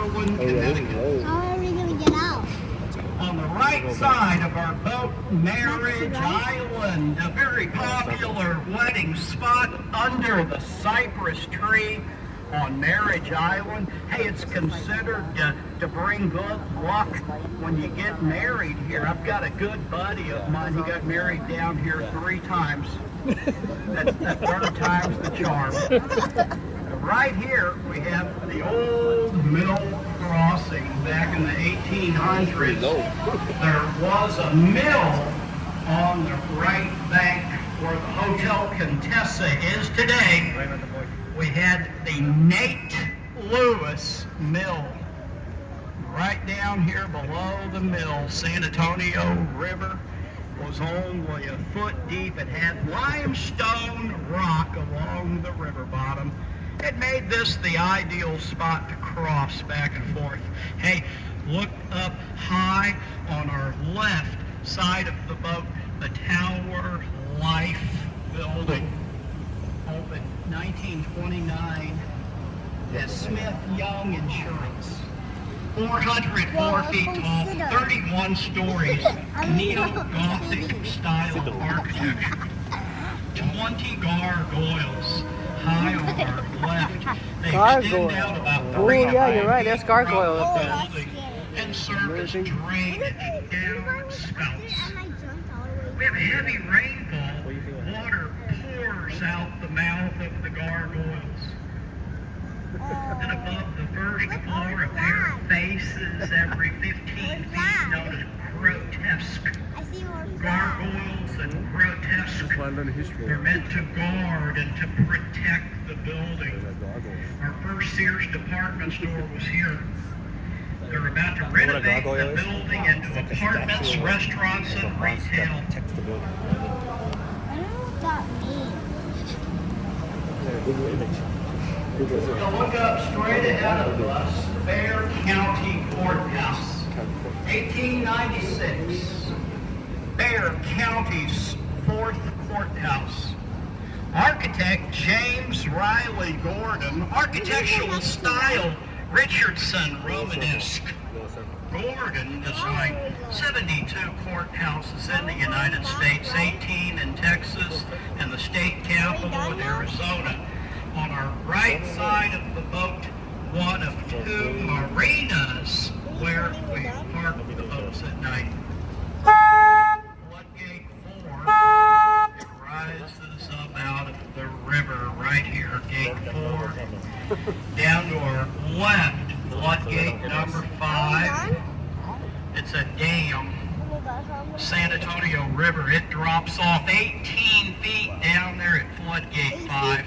Berwyn, Connecticut. How are we going to get out? On the right side of our boat, Marriage Island, a very popular wedding spot under the cypress tree on Marriage Island. Hey, it's considered to bring good luck when you get married here. I've got a good buddy of mine. He got married down here 3 times. That third time's the charm. Right here, we have the old mill crossing back in the 1800s. There was a mill on the right bank where the Hotel Contessa is today. We had the Nate Lewis Mill right down here below the mill. San Antonio River was only a foot deep. It had limestone rock along the river bottom. It made this the ideal spot to cross back and forth. Hey, look up high on our left side of the boat, the Tower Life building, opened 1929 as Smith Young Insurance. 404 feet tall, 31 stories, neo-Gothic style architecture. 20 gargoyles high on our left. They extend out about 3 yeah, you're right. There's gargoyle up there. And service drainage down spouts. We have a heavy rainfall. Water pours out the mouth of the gargoyles. And above the first floor, a pair of faces every 15 feet, known as grotesque. Gargoyles and grotesque are meant to guard and to protect the building. Our first Sears department store was here. They're about to renovate the building into apartments, restaurants, and retail. I don't know what that means. Now look up straight ahead of us, Bexar County Courthouse, 1896. Bexar County's 4th courthouse. Architect James Riley Gordon. Architectural style Richardson Romanesque. Gordon designed 72 courthouses in the United States, 18 in Texas, and the state capital in Arizona. On our right side of the boat, one of 2 marinas where we park the boats at night. Floodgate 4, it rises up out of the river right here, gate 4. Down to our left, floodgate number 5. It's a dam, San Antonio River. It drops off 18 feet down there at floodgate 5.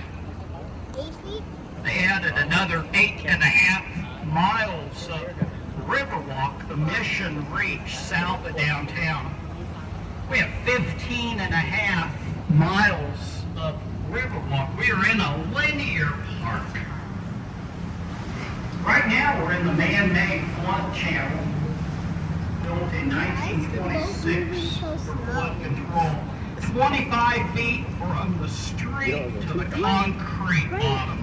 8 feet? They added another 8.5 miles of Riverwalk, the Mission Reach, south of downtown. We have 15.5 miles of Riverwalk. We are in a linear park. Right now we're in the man-made flood channel, built in 1926 for flood control. 25 feet from the street to the concrete bottom.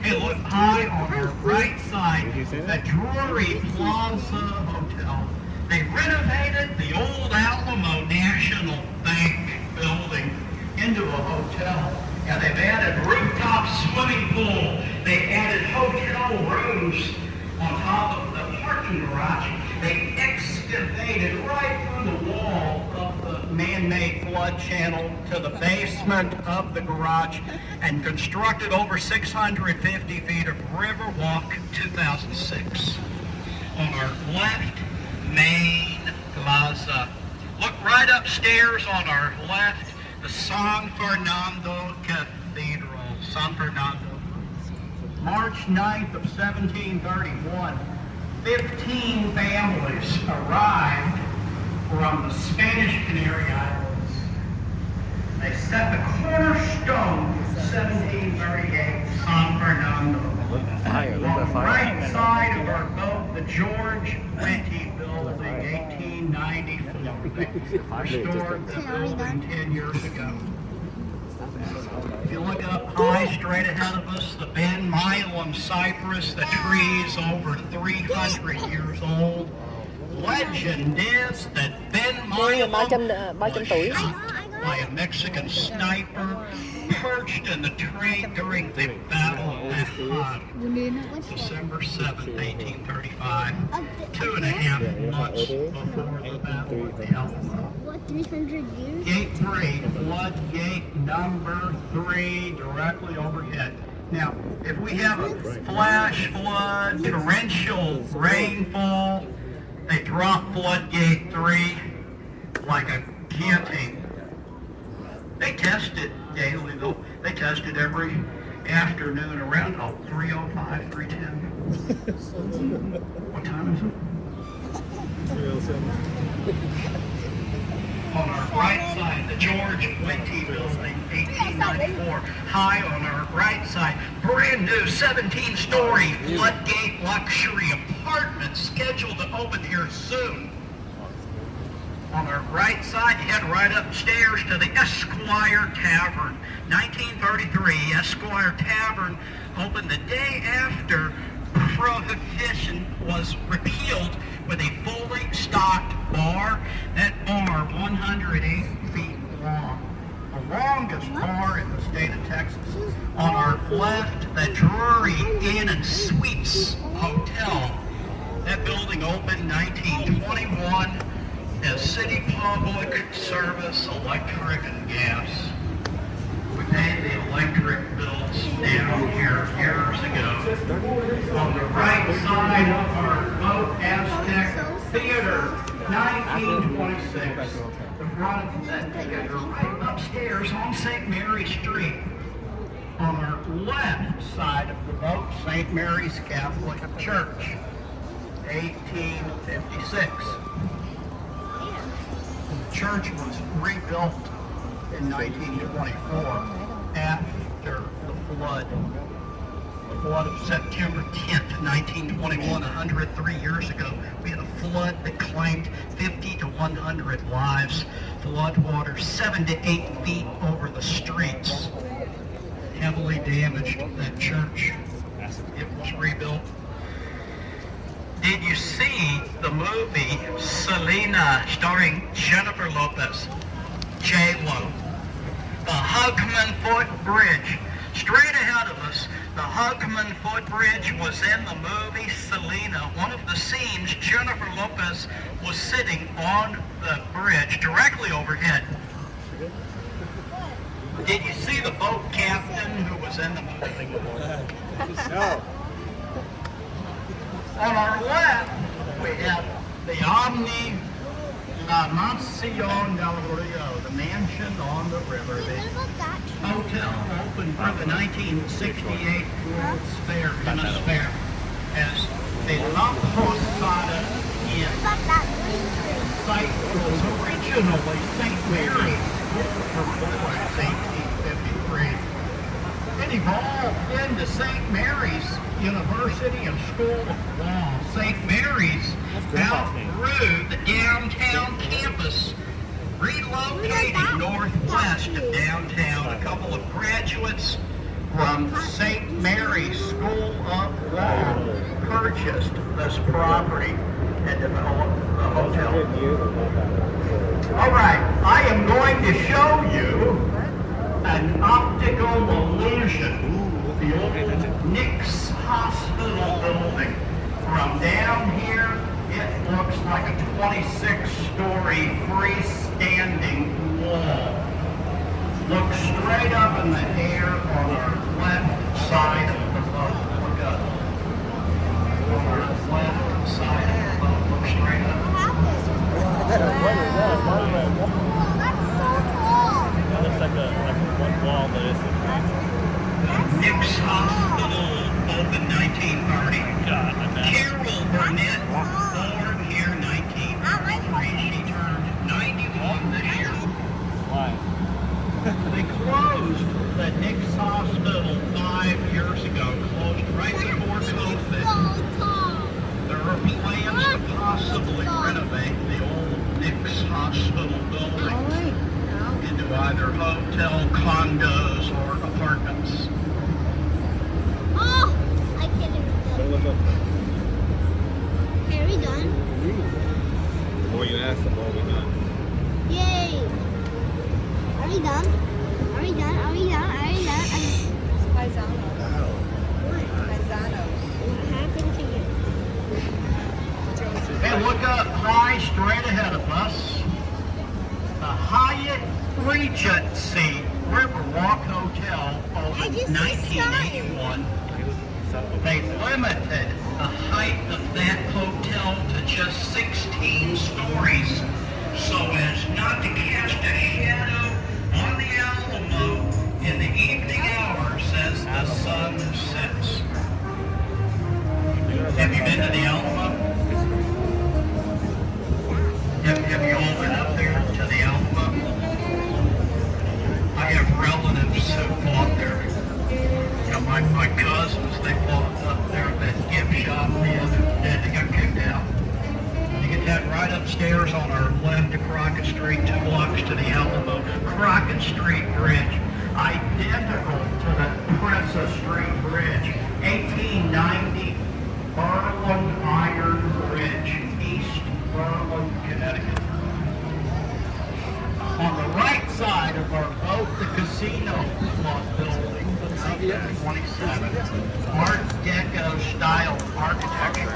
Hey, look high on our right side, the Drury Plaza Hotel. They renovated the old Alamo National Bank building into a hotel. And they've added rooftop swimming pool. They added hotel rooms on top of the parking garage. They excavated right through the wall of the man-made flood channel to the basement of the garage and constructed over 650 feet of Riverwalk 2006. On our left, main plaza. Look right upstairs on our left, the San Fernando Cathedral. San Fernando. March 9th of 1731. 15 families arrived from the Spanish Canary Islands. They set the cornerstone in 1738, San Fernando. On the right side of our boat, the George Renty Building, 1894. They restored the building 10 years ago. If you look up high, straight ahead of us, the Ben Milam cypress, the tree's over 300 years old. Legend is that Ben Milam was 300 tuổi. shot by a Mexican sniper perched in the tree during the Battle of Manhattan, December 7th, 1835, 2.5 months before the Battle of the Alamo. What, 300 years? Gate 3, floodgate number 3, directly overhead. Now, if we have a flash flood, torrential rainfall, they drop floodgate 3 like a guillotine. They test it daily, though. They test it every afternoon around 3:05, 3:10. What time is it? On our right side, the George Winty Building, 1894. High on our right side, brand new 17-story floodgate luxury apartment scheduled to open here soon. On our right side, head right upstairs to the Esquire Tavern. 1933, Esquire Tavern opened the day after Prohibition was repealed with a fully stocked bar. That bar, 108 feet long. The longest bar in the state of Texas. On our left, the Drury Inn and Suites Hotel. That building opened 1921 as city public service, electric and gas. We paid the electric bills down here years ago. On the right side of our Boat Aztec Theater, 1926. The front of that theater right upstairs on St. Mary Street. On our left side of the boat, St. Mary's Catholic Church, 1856. The church was rebuilt in 1924 after the flood. The flood of September 10th, 1921, 103 years ago. We had a flood that claimed 50 to 100 lives. Flood water 7 to 8 feet over the streets. Heavily damaged that church. It was rebuilt. Did you see the movie Selena starring Jennifer Lopez? J-Lo. The Hugman Foot Bridge. Straight ahead of us, the Hugman Foot Bridge was in the movie Selena. One of the scenes, Jennifer Lopez was sitting on the bridge directly overhead. Did you see the boat captain who was in the movie? No. On our left, we have the Omni La Mansión del Rio, the mansion on the river. The hotel opened for the 1968 World's Fair, Venice Fair, as the La Posada Inn. The site was originally St. Mary's for boys, 1853. It evolved into St. Mary's University and School of Law. St. Mary's outgrew the downtown campus, relocating northwest of downtown. A couple of graduates from St. Mary's School of Law purchased this property and developed the hotel. All right, I am going to show you an optical illusion. The old Nick's Hospital building. From down here, it looks like a 26-story freestanding wall. Look straight up in the air on our left side of the boat. Look up. On our left side of the boat. Look straight up. That's so tall. That looks like one wall, but it's a Nick's Hospital opened 1930. God, Carol Burnett, born here 1933. She turned 91 this year. Why? They closed the Nick's Hospital 5 years ago. Closed right before COVID. So tall. There are plans to possibly renovate the old Nick's Hospital building into a either hotel, condos, or apartments. Oh, I can't even Don't do look up. it. Are we done? The more you ask, the more we know. Yay! Are we done? Are we done? Are we done? Are we done? Paisano. What? Paisano. What happened to you? Hey, look up high straight ahead of us. The Hyatt Regency Riverwalk Hotel opened just in saw 1981. They limited the height of that hotel to just 16 stories so as not to cast a shadow on the Alamo in the evening hours as the sun sets. Have you been to the Alamo? Have you all been up there to the Alamo? I have relatives who bought there. You know, my cousins, they bought up there at that gift shop the other day. They got kicked out. You can head right upstairs on our left to Crockett Street, 2 blocks to the Alamo. Crockett Street Bridge, identical to the Princess Street Bridge. 1890 Berlin Iron Bridge, East Berlin, Connecticut. On the right side of our boat, the Casino Club building, up at 27, Art Deco style architecture.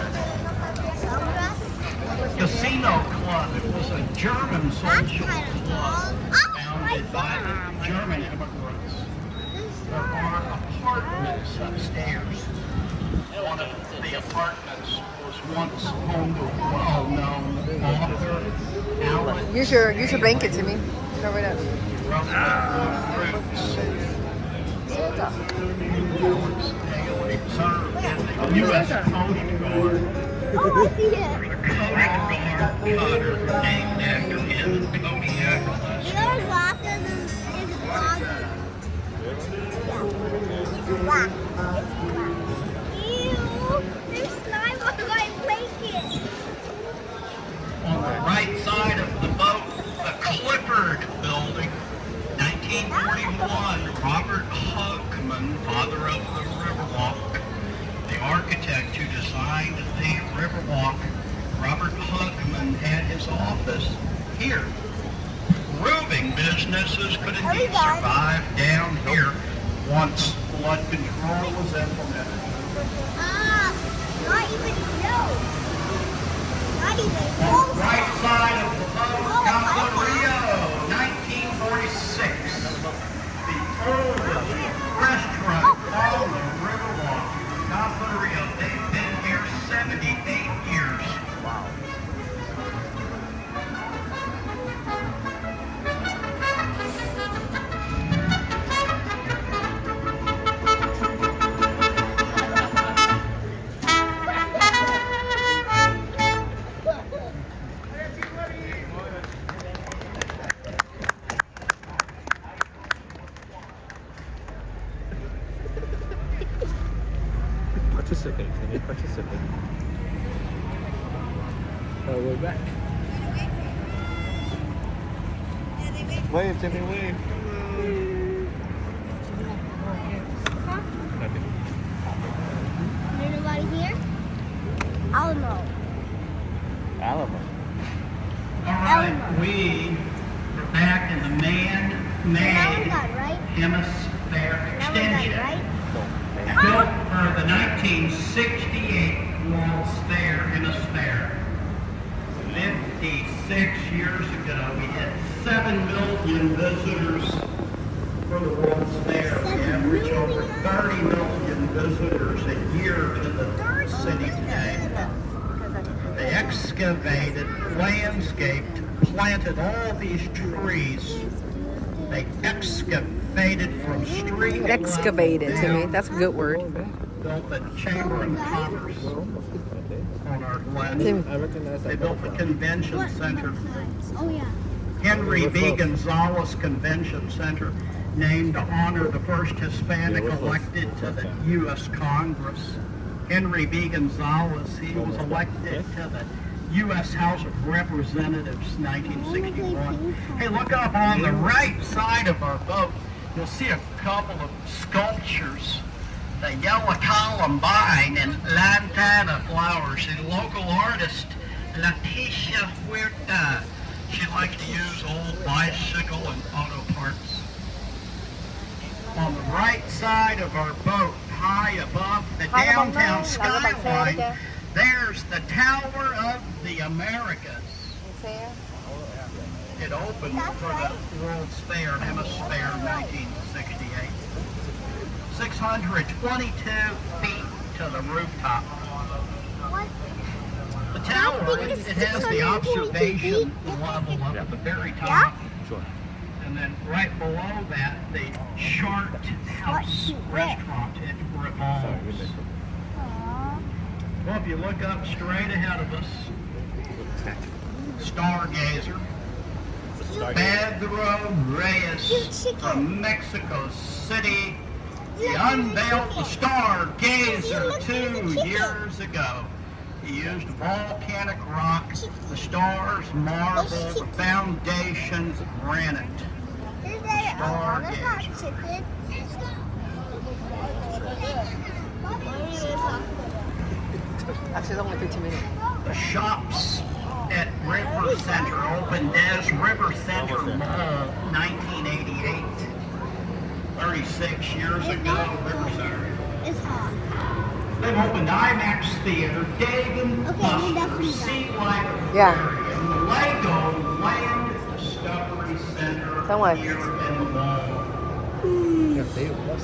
Casino Club, it was a German social club founded by German immigrants. There are apartments upstairs. One of the apartments was once home to a well-known author, Alan. Use your blanket, Timmy. Cover it up. U.S. Coast Guard. Oh, I see it. There's a Coast Guard cutter named after him in Kodiak, You Alaska. know glasses is blonde. It's black. It's black. Ew, there's slime on my blanket. On the right side of the boat, the Clifford Building, 1941, Robert Hugman, father of the Riverwalk, the architect who designed the Riverwalk. Robert Hugman had his office here. Roofing businesses could indeed survive down here once flood control was implemented. Ah, not even close. Not even On the close. right side of the boat, Campo Rio, 1946. The oldest restaurant on the Riverwalk. Campo Rio, they've been here 78 years. Wow. Participate, Timmy, participate. Oh, we're back. Wave, Timmy, wave. Nothing. There's nobody here? Alamo. Alamo. All right, we are back in the Now we're man-made done, right? hemisphere Now we're done, extension. right? Built for the 1968 World's Fair Hemisphere. 56 years ago, we had 7 million visitors for the World's Fair. We 7 average over million? 30 million visitors a year to the city today. They excavated, landscaped, planted all these trees. They excavated from street level Excavated, Timmy. down. That's a good word. Built the Chamber of Commerce on our land. Timmy. I recognize They that. built the convention center. Oh, yeah. Henry B. Gonzalez Convention Center, named to honor the first Hispanic elected to the U.S. Congress. Henry B. Gonzalez, he was elected to the U.S. House of Representatives, 1961. Hey, look up on the right side of our boat. You'll see a couple of sculptures. The yellow columbine and lantana flowers. The local artist, Leticia Huerta. She likes to use old bicycle and auto parts. On the right side of our boat, high above the downtown skyline, there's the Tower of the Americas. It opened for the World's Fair, Hemisphere, 1968. 622 feet to the rooftop. The tower, it has the observation level up at the very top. Sure. And then right below that, the Chart House restaurant. It revolves. Well, if you look up straight ahead of us, Stargazer, Pedro Reyes from Mexico City. He unveiled the Stargazer 2 years ago. He used volcanic rock, the stars marble, the foundation granite. Stargazer. Actually, it's only 15 minutes. The shops at River Center opened as River Center Mall, 1988. 36 years ago, River Center. It's hot. They've opened IMAX Theater, Dave and Buster's, Sea Life Aquarium, Lego Land Discovery Center Someone. here in the mall.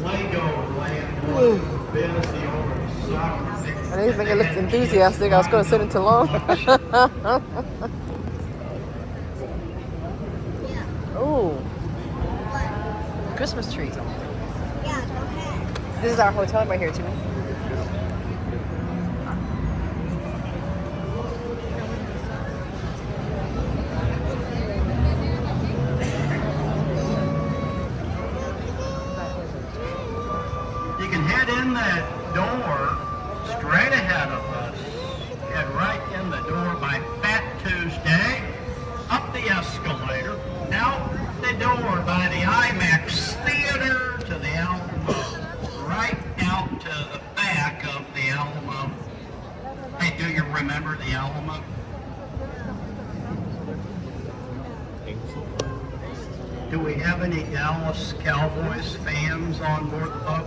Lego Land, busy over the summer. I didn't think it looked enthusiastic. I was going to sit in too long. Oh, Christmas trees. Yeah, go ahead. This is our hotel right here, Timmy. You can head in that door straight ahead of us. Head right in the door by Fat Tuesday, up the escalator, out the door by the IMAX Theater to the Alamo, right out to the back of the Alamo. Hey, do you remember the Alamo? Do we have any Dallas Cowboys fans on board the boat?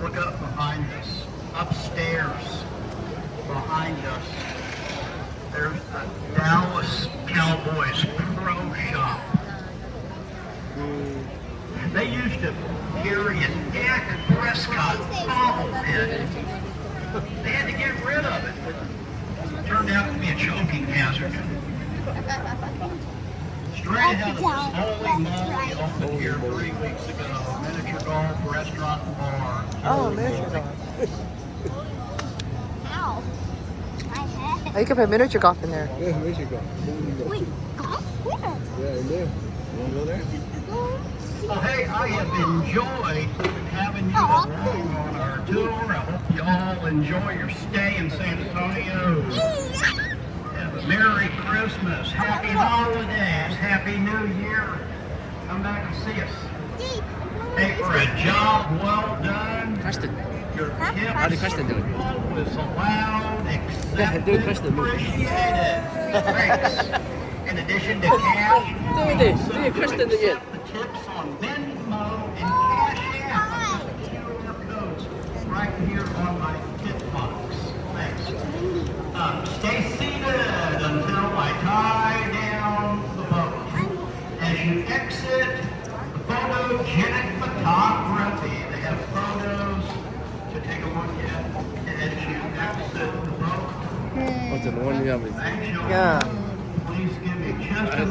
Look up behind us, upstairs behind us. There's the Dallas Cowboys Pro Shop. They used to carry a Dak Prescott bobblehead. They had to get rid of it. It turned out to be a choking hazard. Straight ahead of us, holy moly, opened here 3 weeks ago. Miniature golf, restaurant, and bar. Oh, miniature golf. Ow. My head. Oh, you can put miniature golf in there. Yeah, where'd you go? Wait, golf? Where? Yeah, in there. You want to go there? Well, hey, I have enjoyed having you along on our tour. I hope you all enjoy your stay in San Antonio. Have a Merry Christmas, Happy Holidays, Happy New Year. Come back and see us. Hey, for a job well done, Preston. your How did Preston do it? was allowed, accepted, do Preston. appreciated. Thanks. In addition to cash, Do it, do it, Preston again. accept the tips on Venmo and Cash App with the QR codes right here on my tip box. Thanks. Stay seated until I tie down the boat. As you exit, the photogenic photography. They have photos to take a look at as you exit the boat. What's the one you have? Thanks, y'all. Yeah. Please give me just a